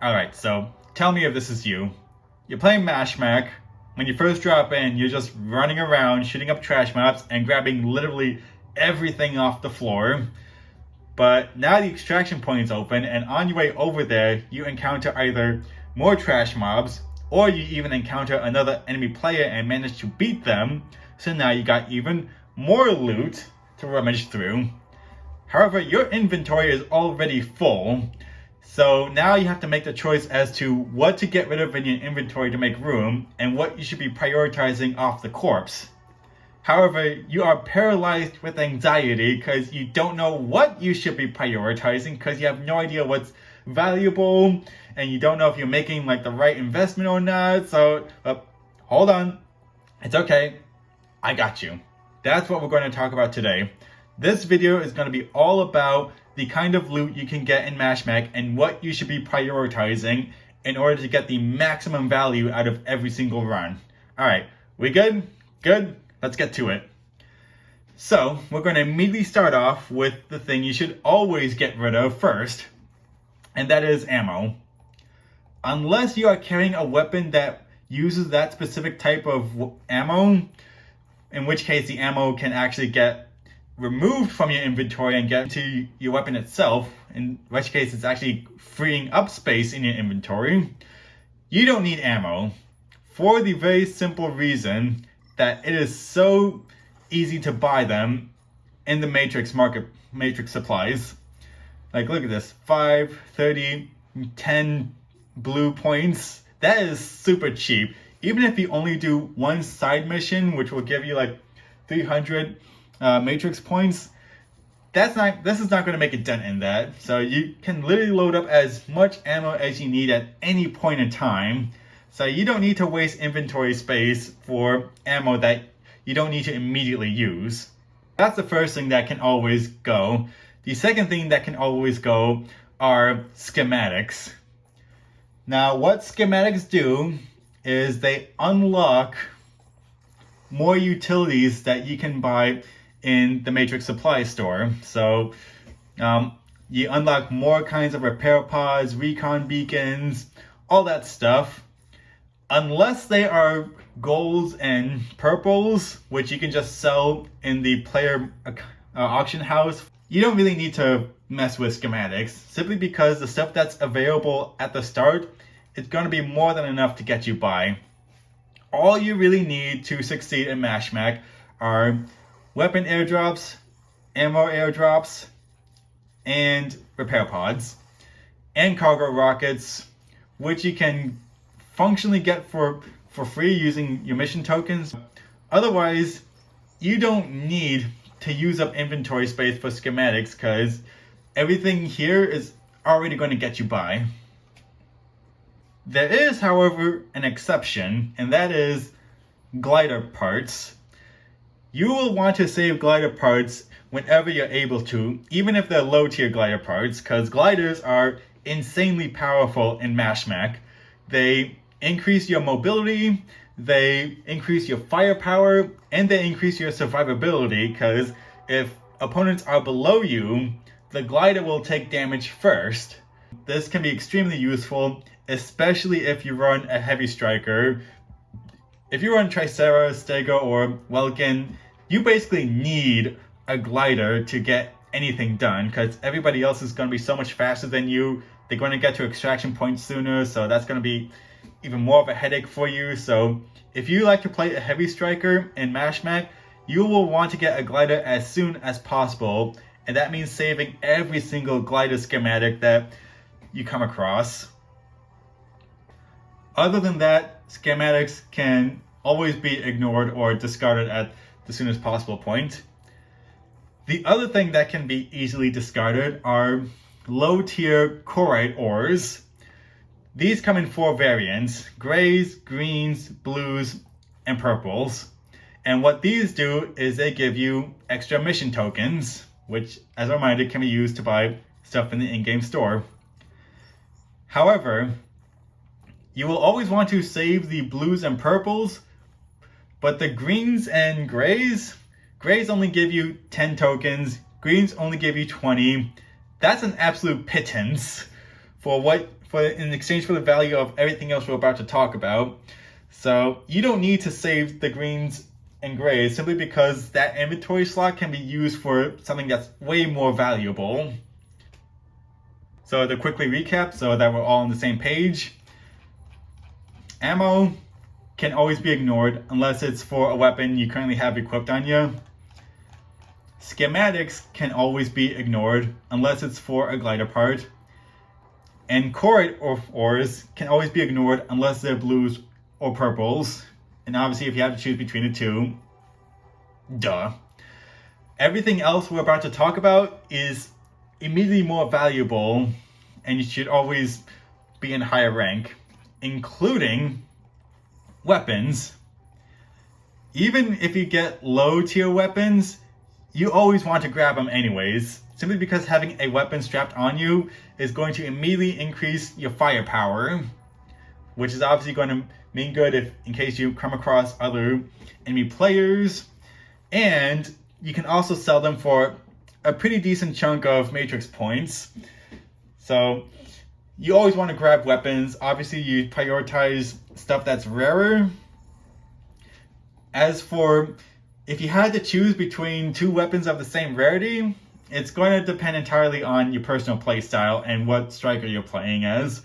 Alright, so tell me if this is you. You're playing Mashmak. When you first drop in, you're just running around, shooting up trash mobs, and grabbing literally everything off the floor. But now the extraction point is open, and on your way over there, you encounter either more trash mobs, or you even encounter another enemy player and manage to beat them. So now you got even more loot to rummage through. However, your inventory is already full. So now you have to make the choice as to what to get rid of in your inventory to make room and what you should be prioritizing off the corpse. However, you are paralyzed with anxiety because you don't know what you should be prioritizing because you have no idea what's valuable and you don't know if you're making like the right investment or not. So hold on. It's okay. I got you. That's what we're going to talk about today. This video is going to be all about the kind of loot you can get in Mashmak and what you should be prioritizing in order to get the maximum value out of every single run. Alright, we good? Good? Let's get to it. So, we're going to immediately start off with the thing you should always get rid of first, and that is ammo. Unless you are carrying a weapon that uses that specific type of ammo, in which case the ammo can actually get removed from your inventory and get into your weapon itself, in which case it's actually freeing up space in your inventory. You don't need ammo for the very simple reason that it is so easy to buy them in the Matrix market, Matrix supplies. Like look at this, 5, 30, 10 blue points. That is super cheap. Even if you only do one side mission, which will give you like 300 Matrix points, this is not going to make a dent in that. So you can literally load up as much ammo as you need at any point in time. So you don't need to waste inventory space for ammo that you don't need to immediately use. That's the first thing that can always go. The second thing that can always go are schematics. Now what schematics do is they unlock more utilities that you can buy in the Matrix supply store. So you unlock more kinds of repair pods, recon beacons, all that stuff. Unless they are golds and purples, which you can just sell in the player auction house, you don't really need to mess with schematics, simply because the stuff that's available at the start is going to be more than enough to get you by. All you really need to succeed in Mashmak are weapon airdrops, ammo airdrops, and repair pods, and cargo rockets, which you can functionally get for free using your mission tokens. Otherwise, you don't need to use up inventory space for schematics because everything here is already going to get you by. There is, however, an exception, and that is glider parts. You will want to save glider parts whenever you're able to, even if they're low tier glider parts, because gliders are insanely powerful in Mashmak. They increase your mobility, they increase your firepower, and they increase your survivability, because if opponents are below you, the glider will take damage first. This can be extremely useful, especially if you run a heavy striker. If you run Tricera, Stego, or Welkin, you basically need a glider to get anything done, because everybody else is going to be so much faster than you. They're going to get to extraction points sooner, so that's going to be even more of a headache for you. So if you like to play a heavy striker in Mashmak, you will want to get a glider as soon as possible, and that means saving every single glider schematic that you come across. Other than that, schematics can always be ignored or discarded at the soonest possible point. The other thing that can be easily discarded are low-tier chlorite ores. These come in 4 variants: grays, greens, blues, and purples. And what these do is they give you extra mission tokens, which, as a reminder, can be used to buy stuff in the in-game store. However, you will always want to save the blues and purples, but the greens and grays only give you 10 tokens, greens only give you 20. That's an absolute pittance for in exchange for the value of everything else we're about to talk about. So you don't need to save the greens and grays simply because that inventory slot can be used for something that's way more valuable. So to quickly recap so that we're all on the same page, ammo can always be ignored unless it's for a weapon you currently have equipped on you. Schematics can always be ignored unless it's for a glider part. And core ores can always be ignored unless they're blues or purples. And obviously if you have to choose between the two, duh. Everything else we're about to talk about is immediately more valuable and you should always be in higher rank, including weapons. Even if you get low tier weapons, you always want to grab them anyways, simply because having a weapon strapped on you is going to immediately increase your firepower, which is obviously going to mean good in case you come across other enemy players, and you can also sell them for a pretty decent chunk of matrix points. So you always want to grab weapons. Obviously you prioritize stuff that's rarer. As for if you had to choose between two weapons of the same rarity, it's going to depend entirely on your personal playstyle and what striker you're playing as.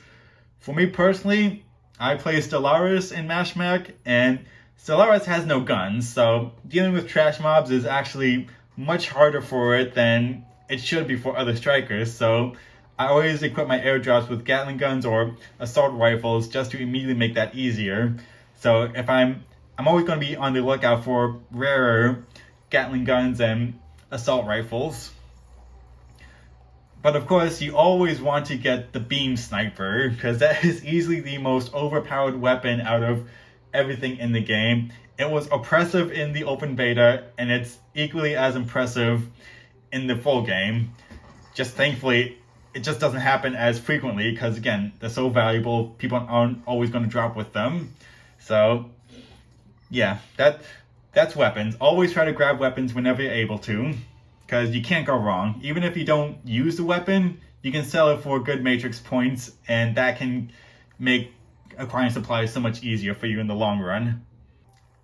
For me personally, I play Stellaris in Mashmak, and Stellaris has no guns, so dealing with trash mobs is actually much harder for it than it should be for other strikers. So I always equip my airdrops with Gatling guns or assault rifles just to immediately make that easier. So if I'm always going to be on the lookout for rarer Gatling guns and assault rifles. But of course, you always want to get the beam sniper, because that is easily the most overpowered weapon out of everything in the game. It was oppressive in the open beta, and it's equally as impressive in the full game. Just thankfully, it just doesn't happen as frequently, because again, they're so valuable, people aren't always going to drop with them. So yeah, that's weapons. Always try to grab weapons whenever you're able to, because you can't go wrong. Even if you don't use the weapon, you can sell it for good matrix points, and that can make acquiring supplies so much easier for you in the long run.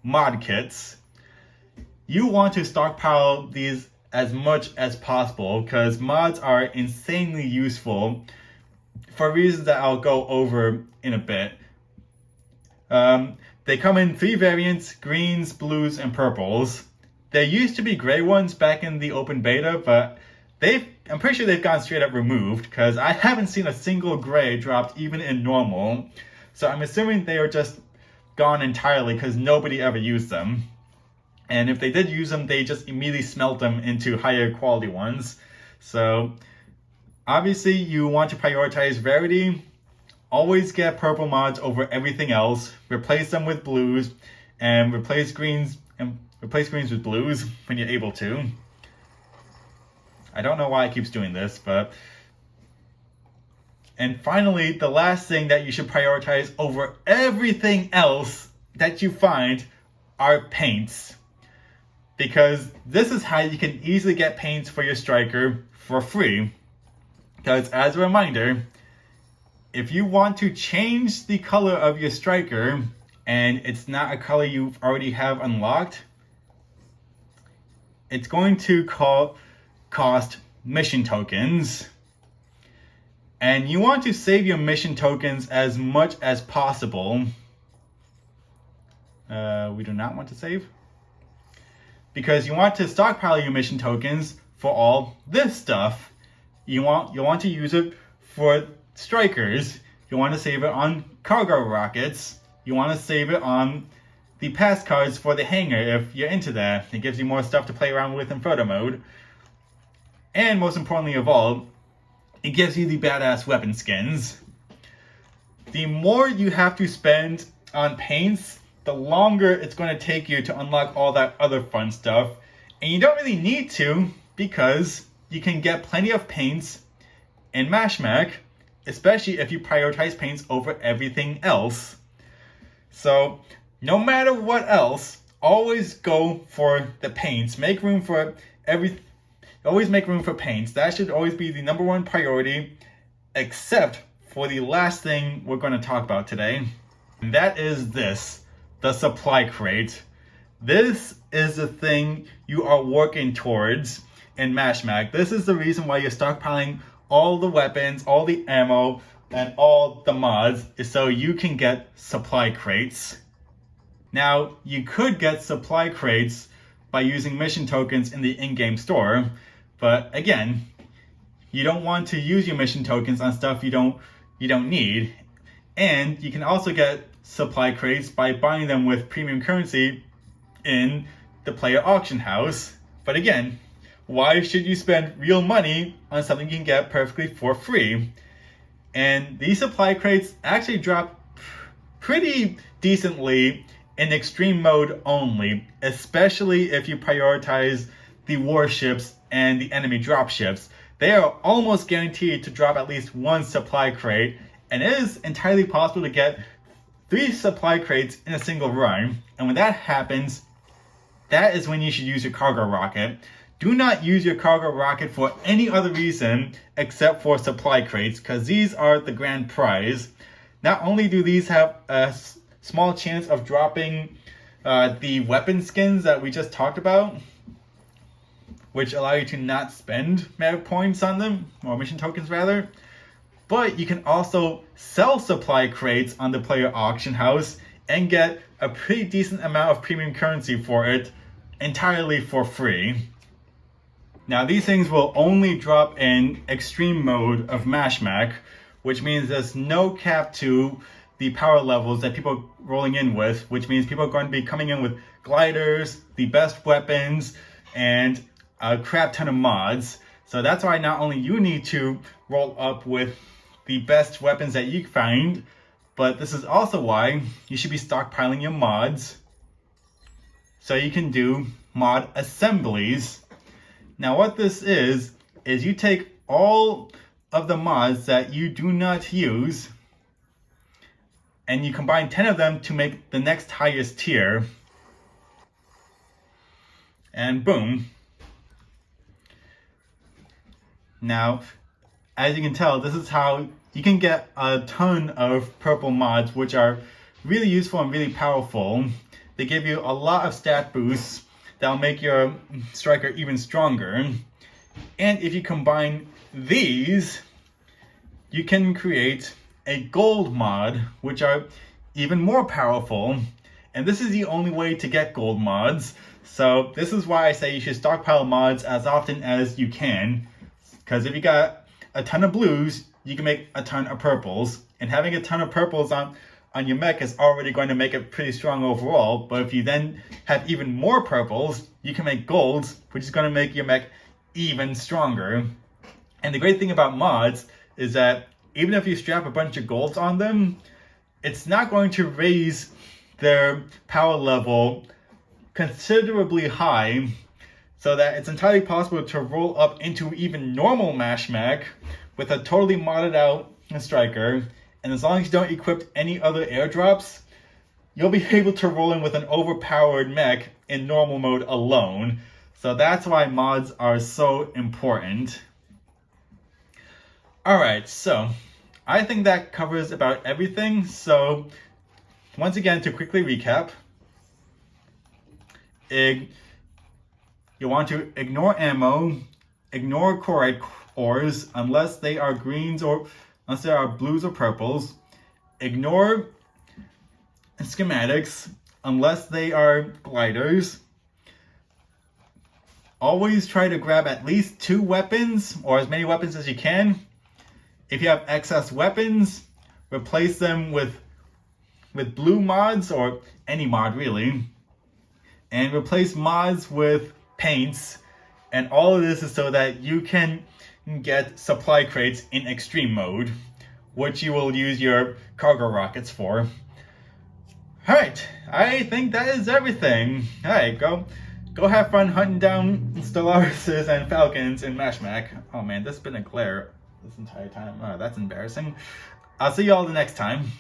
Mod kits. You want to stockpile these as much as possible, because mods are insanely useful for reasons that I'll go over in a bit. They come in 3 variants: greens, blues, and purples. There used to be gray ones back in the open beta, but I'm pretty sure they've gone straight up removed, because I haven't seen a single gray dropped even in normal. So I'm assuming they are just gone entirely because nobody ever used them. And if they did use them, they just immediately smelt them into higher quality ones. So obviously you want to prioritize rarity. Always get purple mods over everything else. Replace them with blues, and replace greens with blues when you're able to. I don't know why it keeps doing this, but... And finally, the last thing that you should prioritize over everything else that you find are paints. Because this is how you can easily get paints for your striker for free. Because as a reminder, if you want to change the color of your striker and it's not a color you already have unlocked, it's going to cost mission tokens. And you want to save your mission tokens as much as possible. We do not want to save, because you want to stockpile your mission tokens for all this stuff. You want to use it for strikers. You want to save it on cargo rockets. You want to save it on the pass cards for the hangar if you're into that. It gives you more stuff to play around with in photo mode. And most importantly of all, it gives you the badass weapon skins. The more you have to spend on paints, the longer it's going to take you to unlock all that other fun stuff. And you don't really need to, because you can get plenty of paints in Mashmak, especially if you prioritize paints over everything else. So no matter what else, always go for the paints. Make room for Always make room for paints. That should always be the #1 priority, except for the last thing we're going to talk about today. And that is this, the supply crate. This is the thing you are working towards in Mashmak. This is the reason why you're stockpiling all the weapons, all the ammo, and all the mods, is so you can get supply crates. Now, you could get supply crates by using mission tokens in the in-game store, but again, you don't want to use your mission tokens on stuff you don't need. And you can also get supply crates by buying them with premium currency in the player auction house. But again, why should you spend real money on something you can get perfectly for free? And these supply crates actually drop pretty decently in extreme mode only, especially if you prioritize the warships and the enemy dropships. They are almost guaranteed to drop at least one supply crate, and it is entirely possible to get 3 supply crates in a single run. And when that happens, that is when you should use your cargo rocket. Do not use your cargo rocket for any other reason except for supply crates, because these are the grand prize. Not only do these have a small chance of dropping the weapon skins that we just talked about, which allow you to not spend meta points on them, or mission tokens rather, but you can also sell supply crates on the player auction house and get a pretty decent amount of premium currency for it entirely for free. Now, these things will only drop in extreme mode of Mashmak, which means there's no cap to the power levels that people are rolling in with, which means people are going to be coming in with gliders, the best weapons, and a crap ton of mods. So that's why not only you need to roll up with the best weapons that you find, but this is also why you should be stockpiling your mods so you can do mod assemblies. Now what this is you take all of the mods that you do not use and you combine 10 of them to make the next highest tier. And boom. Now, as you can tell, this is how you can get a ton of purple mods, which are really useful and really powerful. They give you a lot of stat boosts that'll make your striker even stronger. And if you combine these, you can create a gold mod, which are even more powerful. And this is the only way to get gold mods. So this is why I say you should stockpile mods as often as you can. Because if you got a ton of blues, you can make a ton of purples. And having a ton of purples on your mech is already going to make it pretty strong overall. But if you then have even more purples, you can make golds, which is going to make your mech even stronger. And the great thing about mods is that even if you strap a bunch of golds on them, it's not going to raise their power level considerably high, so that it's entirely possible to roll up into even normal Mashmak with a totally modded out striker. And as long as you don't equip any other airdrops, you'll be able to roll in with an overpowered mech in normal mode alone. So that's why mods are so important. Alright, so I think that covers about everything. So once again, to quickly recap, you want to ignore ammo, ignore chloride ores unless they are greens or unless they are blues or purples, ignore schematics unless they are gliders. Always try to grab at least 2 weapons or as many weapons as you can. If you have excess weapons, replace them with blue mods or any mod really. And replace mods with paints. And all of this is so that you can get supply crates in extreme mode, which you will use your cargo rockets for. Alright, I think that is everything. Alright, go have fun hunting down Stellaruses and Falcons in Mashmak. Oh man, this has been a glare this entire time. Oh, that's embarrassing. I'll see you all the next time.